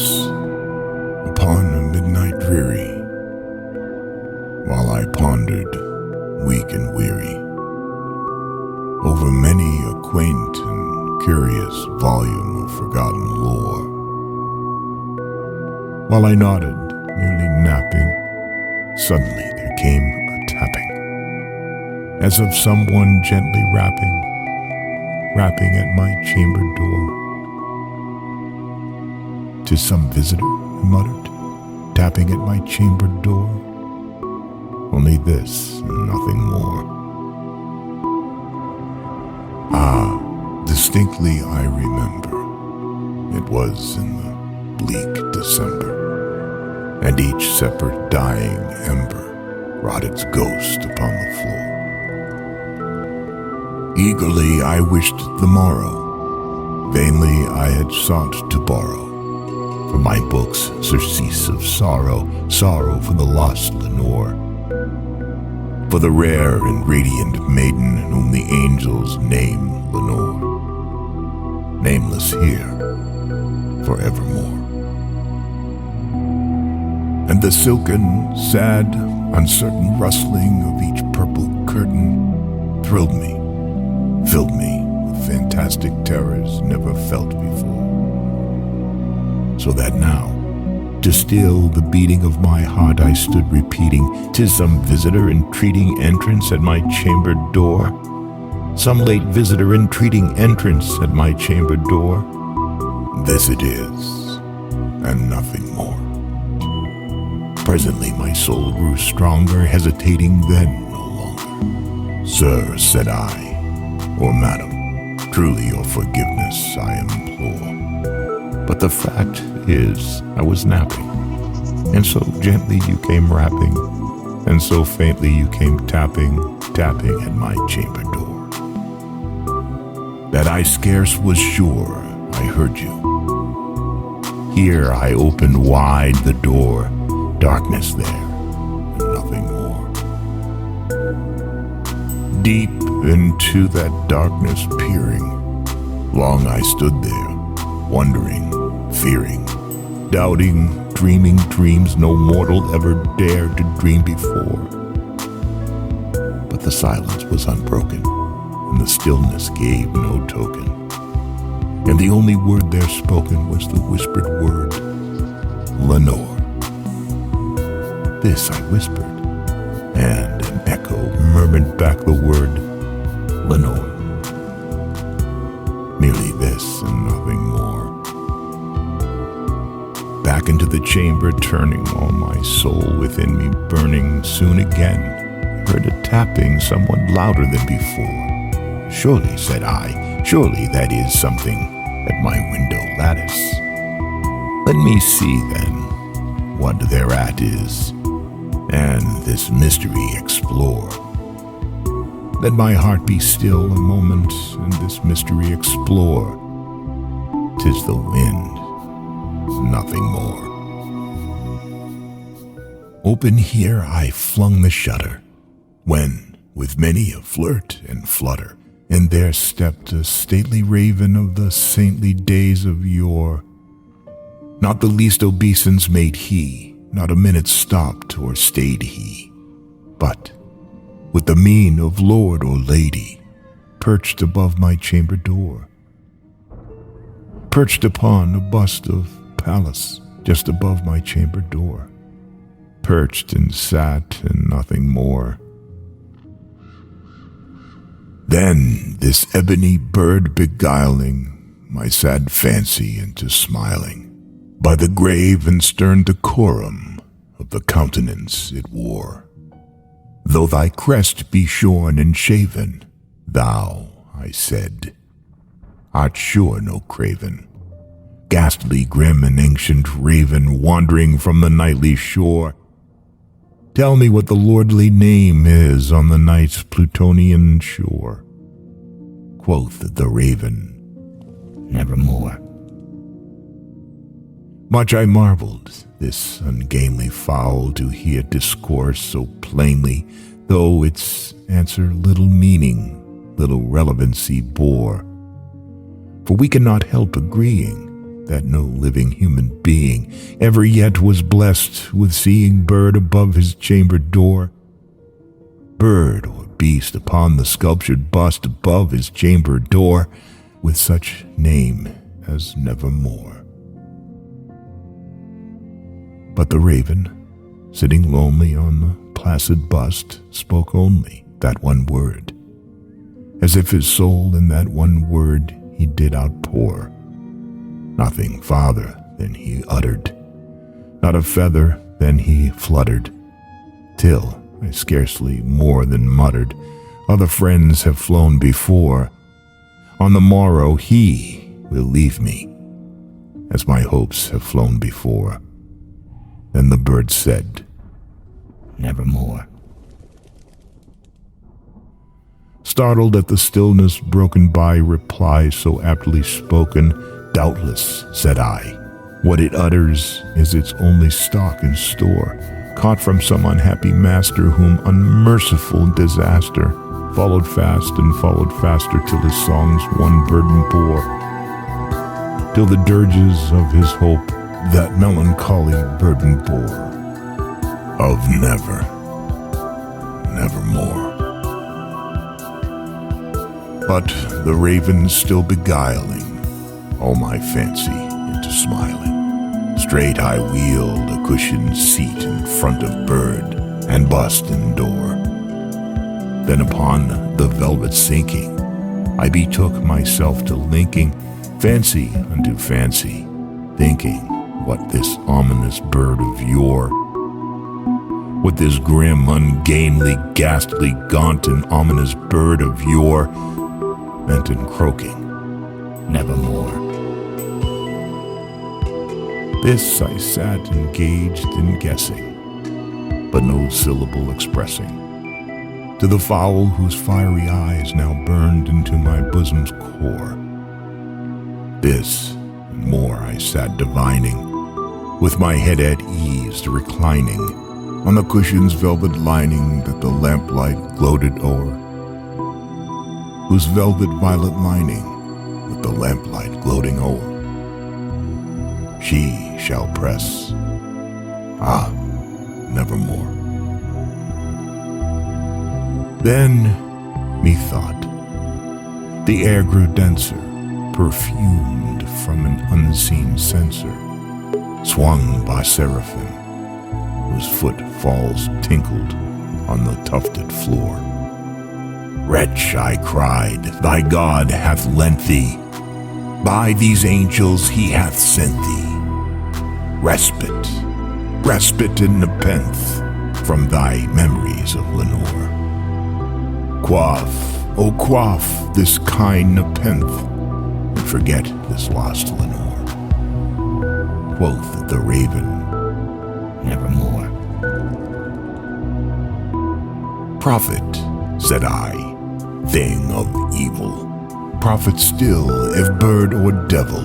once, upon a midnight dreary, while I pondered, weak and weary, over many a quaint and curious volume of forgotten lore, while I nodded, nearly napping, suddenly there came a tapping, as of someone gently rapping at my chamber door. "'Tis some visitor," I muttered, tapping at my chamber door. Only this and nothing more. Ah, distinctly I remember. It was in the bleak December, and each separate dying ember wrought its ghost upon the floor. Eagerly I wished the morrow. Vainly I had sought to borrow from my books surcease of sorrow, sorrow for the lost Lenore, for the rare and radiant maiden whom the angels name Lenore, nameless here forevermore. And the silken, sad, uncertain rustling of each purple curtain thrilled me, filled me with fantastic terrors never felt before. So that now, to still the beating of my heart, I stood repeating, "'Tis some visitor entreating entrance at my chamber door. Some late visitor entreating entrance at my chamber door. This it is, and nothing more." Presently my soul grew stronger, hesitating then no longer. "Sir," said I, "or madam, truly your forgiveness I implore. But the fact is, I was napping, and so gently you came rapping, and so faintly you came tapping at my chamber door, that I scarce was sure I heard you. Here I opened wide the door, darkness there, and nothing more. Deep into that darkness peering, long I stood there, wondering, fearing, doubting, dreaming dreams no mortal ever dared to dream before. But the silence was unbroken, and the stillness gave no token, and the only word there spoken was the whispered word, Lenore. This I whispered, and an echo murmured back the word, Lenore. Merely this and nothing more. Back into the chamber turning, all my soul within me burning, soon again heard a tapping somewhat louder than before. "Surely," said I, "surely that is something at my window lattice. Let me see then what thereat is, and this mystery explore. Let my heart be still a moment, and this mystery explore. 'Tis the wind, nothing more." Open here I flung the shutter, when, with many a flirt and flutter, and there stepped a stately raven of the saintly days of yore. Not the least obeisance made he, not a minute stopped or stayed he, but, with the mien of lord or lady, perched above my chamber door, perched upon a bust of Pallas just above my chamber door, perched and sat and nothing more. Then this ebony bird beguiling my sad fancy into smiling, by the grave and stern decorum of the countenance it wore. "Though thy crest be shorn and shaven, thou," I said, "art sure no craven, ghastly, grim, and ancient raven, wandering from the nightly shore. Tell me what the lordly name is on the night's Plutonian shore." Quoth the raven, "Nevermore." Much I marveled, this ungainly fowl, to hear discourse so plainly, though its answer little meaning, little relevancy bore. For we cannot help agreeing that no living human being ever yet was blessed with seeing bird above his chamber door, bird or beast upon the sculptured bust above his chamber door, with such name as Nevermore. But the raven, sitting lonely on the placid bust, spoke only that one word, as if his soul in that one word he did outpour. Nothing farther than he uttered, not a feather than he fluttered, till I scarcely more than muttered, other friends have flown before. On the morrow he will leave me, as my hopes have flown before. Then the bird said, Nevermore. Startled at the stillness broken by reply so aptly spoken, doubtless, said I, what it utters is its only stock and store, caught from some unhappy master whom unmerciful disaster followed fast and followed faster till his songs one burden bore, till the dirges of his hope that melancholy burden bore, of never, nevermore. But the raven still beguiling all my fancy into smiling, straight I wheeled a cushioned seat in front of bird and bust and door. Then upon the velvet sinking, I betook myself to linking fancy unto fancy, thinking what this ominous bird of yore, what this grim, ungainly, ghastly, gaunt, and ominous bird of yore meant in croaking, Nevermore. This I sat engaged in guessing, but no syllable expressing, to the fowl whose fiery eyes now burned into my bosom's core. This and more I sat divining, with my head at ease reclining on the cushion's velvet lining that the lamplight gloated o'er, whose velvet violet lining with the lamplight gloating o'er. She shall press, nevermore. Then, methought, the air grew denser, perfumed from an unseen censer, swung by seraphim, whose footfalls tinkled on the tufted floor. Wretch, I cried, thy God hath lent thee, by these angels he hath sent thee, respite, respite and nepenthe from thy memories of Lenore. Quaff, oh quaff this kind nepenthe, and forget this lost Lenore. Quoth the raven, Nevermore. Prophet, said I, thing of evil, prophet still, if bird or devil,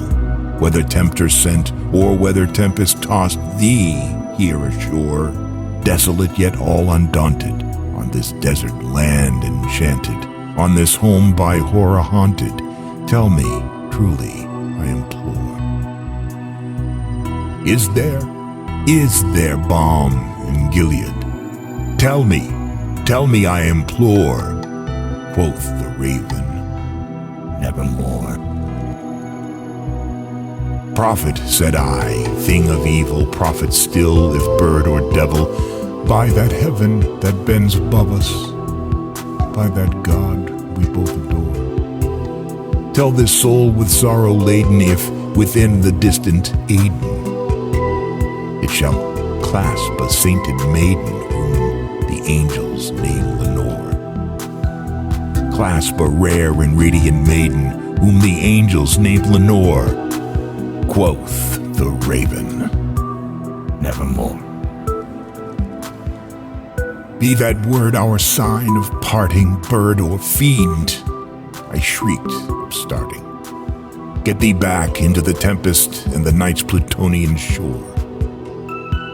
whether tempter sent or whether tempest tossed thee here ashore, desolate yet all undaunted, on this desert land enchanted, on this home by horror haunted, tell me truly, I implore, is there balm in Gilead? Tell me, I implore. Quoth the raven, Nevermore. Prophet, said I, thing of evil, prophet still, if bird or devil, by that heaven that bends above us, by that God we both adore. Tell this soul with sorrow laden if within the distant Aden it shall clasp a sainted maiden whom the angels name Lenore. Clasp a rare and radiant maiden whom the angels name Lenore. Quoth the raven, Nevermore. Be that word our sign of parting, bird or fiend, I shrieked, upstarting. Get thee back into the tempest and the night's Plutonian shore.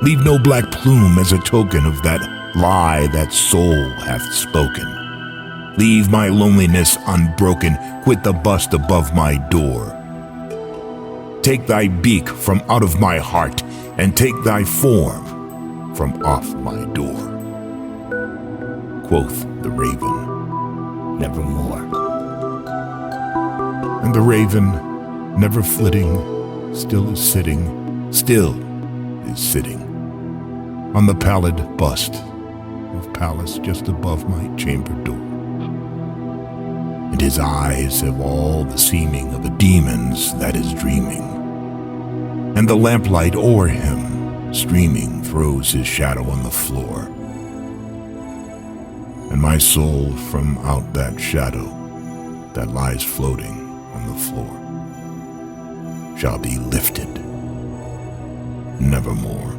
Leave no black plume as a token of that lie that soul hath spoken. Leave my loneliness unbroken, quit the bust above my door. take thy beak from out of my heart, and take thy form from off my door. Quoth the raven, nevermore. And the raven, never flitting, still is sitting on the pallid bust of Pallas just above my chamber door. And his eyes have all the seeming of a demon's that is dreaming, and the lamplight o'er him streaming throws his shadow on the floor. And my soul from out that shadow that lies floating on the floor shall be lifted nevermore.